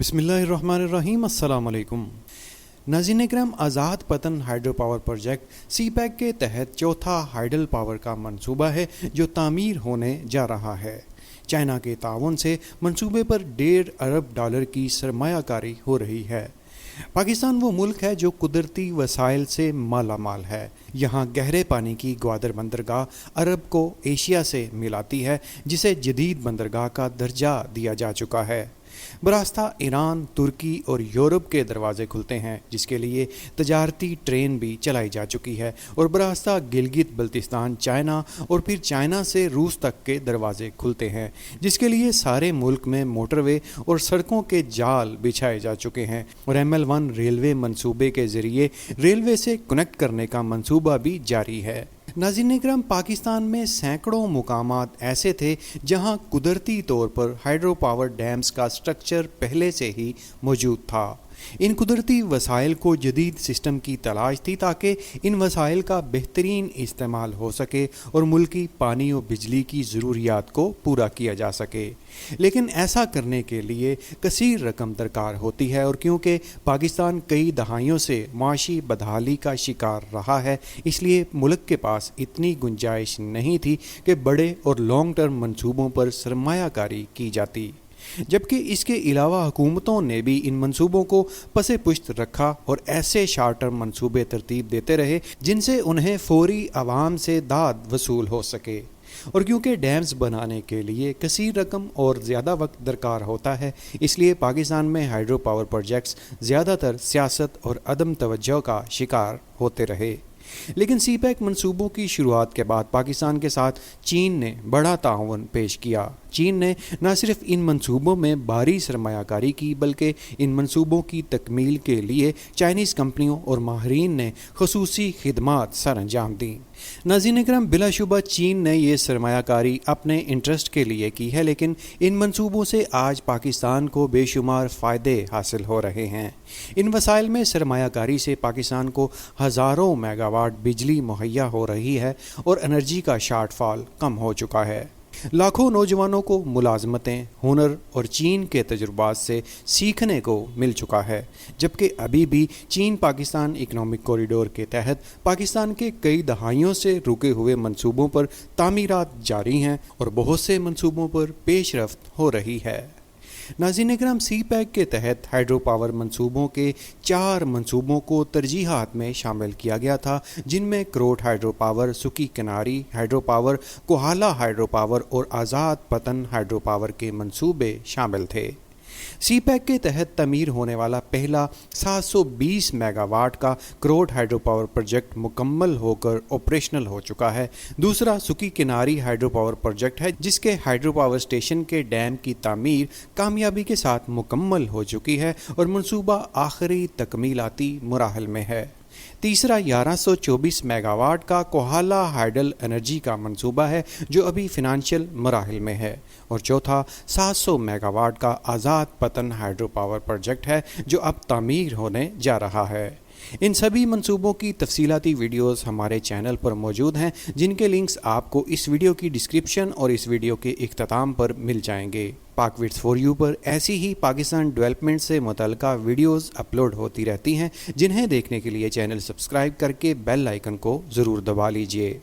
بسم اللہ الرحمن الرحیم۔ السلام علیکم ناظرین اکرام، آزاد پتن ہائیڈرو پاور پروجیکٹ سی پیک کے تحت چوتھا ہائیڈل پاور کا منصوبہ ہے جو تعمیر ہونے جا رہا ہے۔ چائنا کے تعاون سے منصوبے پر $1.5 ارب کی سرمایہ کاری ہو رہی ہے۔ پاکستان وہ ملک ہے جو قدرتی وسائل سے مالا مال ہے۔ یہاں گہرے پانی کی گوادر بندرگاہ عرب کو ایشیا سے ملاتی ہے، جسے جدید بندرگاہ کا درجہ دیا جا چکا ہے۔ براستہ ایران، ترکی اور یورپ کے دروازے کھلتے ہیں، جس کے لیے تجارتی ٹرین بھی چلائی جا چکی ہے، اور براستہ گلگت بلتستان، چائنا اور پھر چائنا سے روس تک کے دروازے کھلتے ہیں، جس کے لیے سارے ملک میں موٹر وے اور سڑکوں کے جال بچھائے جا چکے ہیں، اور ML1 ریلوے منصوبے کے ذریعے ریلوے سے کنیکٹ کرنے کا منصوبہ بھی جاری ہے۔ ناظرین اکرام، پاکستان میں سینکڑوں مقامات ایسے تھے جہاں قدرتی طور پر ہائیڈرو پاور ڈیمز کا سٹرکچر پہلے سے ہی موجود تھا۔ ان قدرتی وسائل کو جدید سسٹم کی تلاش تھی تاکہ ان وسائل کا بہترین استعمال ہو سکے اور ملکی پانی و بجلی کی ضروریات کو پورا کیا جا سکے، لیکن ایسا کرنے کے لیے کثیر رقم درکار ہوتی ہے، اور کیونکہ پاکستان کئی دہائیوں سے معاشی بدحالی کا شکار رہا ہے، اس لیے ملک کے پاس اتنی گنجائش نہیں تھی کہ بڑے اور لانگ ٹرم منصوبوں پر سرمایہ کاری کی جاتی، جبکہ اس کے علاوہ حکومتوں نے بھی ان منصوبوں کو پس پشت رکھا اور ایسے شارٹ ٹرم منصوبے ترتیب دیتے رہے جن سے انہیں فوری عوام سے داد وصول ہو سکے۔ اور کیونکہ ڈیمز بنانے کے لیے کثیر رقم اور زیادہ وقت درکار ہوتا ہے، اس لیے پاکستان میں ہائیڈرو پاور پروجیکٹس زیادہ تر سیاست اور عدم توجہ کا شکار ہوتے رہے۔ لیکن سی پیک منصوبوں کی شروعات کے بعد پاکستان کے ساتھ چین نے بڑا تعاون پیش کیا۔ چین نے نہ صرف ان منصوبوں میں بھاری سرمایہ کاری کی، بلکہ ان منصوبوں کی تکمیل کے لیے چائنیز کمپنیوں اور ماہرین نے خصوصی خدمات سر انجام دیں۔ ناظرین اکرام، بلا شبہ چین نے یہ سرمایہ کاری اپنے انٹرسٹ کے لیے کی ہے، لیکن ان منصوبوں سے آج پاکستان کو بے شمار فائدے حاصل ہو رہے ہیں۔ ان وسائل میں سرمایہ کاری سے پاکستان کو ہزاروں میگا واٹ بجلی مہیا ہو رہی ہے اور انرجی کا شارٹ فال کم ہو چکا ہے۔ لاکھوں نوجوانوں کو ملازمتیں، ہنر اور چین کے تجربات سے سیکھنے کو مل چکا ہے، جبکہ ابھی بھی چین پاکستان اکنامک کوریڈور کے تحت پاکستان کے کئی دہائیوں سے رکے ہوئے منصوبوں پر تعمیرات جاری ہیں اور بہت سے منصوبوں پر پیش رفت ہو رہی ہے۔ ناظرین اکرام، سی پیک کے تحت ہائیڈرو پاور منصوبوں کے 4 منصوبوں کو ترجیحات میں شامل کیا گیا تھا، جن میں Karot hydro power, Suki Kinari hydro power, Kohala hydro power اور آزاد پتن ہائیڈرو پاور کے منصوبے شامل تھے۔ سی پیک کے تحت تعمیر ہونے والا پہلا 720 میگا واٹ کا کروٹ ہائیڈرو پاور پروجیکٹ مکمل ہو کر آپریشنل ہو چکا ہے۔ دوسرا سکی کناری ہائیڈرو پاور پروجیکٹ ہے، جس کے ہائیڈرو پاور اسٹیشن کے ڈیم کی تعمیر کامیابی کے ساتھ مکمل ہو چکی ہے اور منصوبہ آخری تکمیلاتی مراحل میں ہے۔ تیسرا 1124 میگا واٹ کا کوہالہ ہائیڈل انرجی کا منصوبہ ہے، جو ابھی فنانشل مراحل میں ہے، اور چوتھا 700 میگا واٹ کا آزاد پتن ہائیڈرو پاور پروجیکٹ ہے، جو اب تعمیر ہونے جا رہا ہے۔ ان سبھی منصوبوں کی تفصیلاتی ویڈیوز ہمارے چینل پر موجود ہیں، جن کے لنکس آپ کو اس ویڈیو کی ڈسکرپشن اور اس ویڈیو کے اختتام پر مل جائیں گے۔ پاک وٹس فور یو پر ایسی ہی پاکستان ڈیولپمنٹ سے متعلقہ ویڈیوز اپلوڈ ہوتی رہتی ہیں، جنہیں دیکھنے کے لیے چینل سبسکرائب کر کے بیل آئیکن کو ضرور دبا لیجئے۔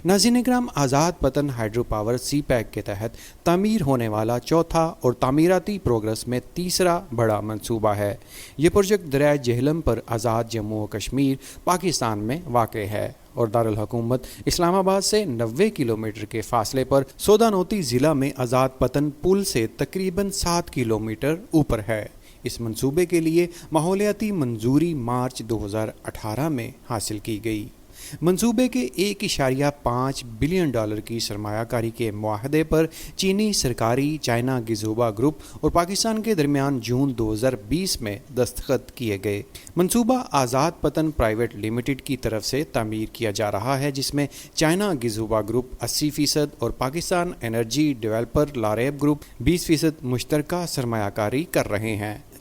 ناظرین اکرام، آزاد پتن ہائیڈرو پاور سی پیک کے تحت تعمیر ہونے والا چوتھا اور تعمیراتی پروگرس میں تیسرا بڑا منصوبہ ہے۔ یہ پروجیکٹ دریائے جہلم پر آزاد جموں و کشمیر پاکستان میں واقع ہے اور دارالحکومت اسلام آباد سے 90 کلومیٹر کے فاصلے پر سودانوتی ضلع میں آزاد پتن پل سے تقریباً 7 کلومیٹر اوپر ہے۔ اس منصوبے کے لیے ماحولیاتی منظوری مارچ 2018 میں حاصل کی گئی۔ منصوبے کے $1.5 بلین کی سرمایہ کاری کے معاہدے پر چینی سرکاری چائنا گزوبا گروپ اور پاکستان کے درمیان جون 2020 میں دستخط کیے گئے۔ منصوبہ آزاد پتن پرائیویٹ لمیٹڈ کی طرف سے تعمیر کیا جا رہا ہے، جس میں چائنا گزوبا گروپ 80% اور Pakistan energy developer Laraib group 20% مشترکہ سرمایہ کاری کر رہے ہیں۔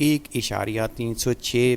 1.306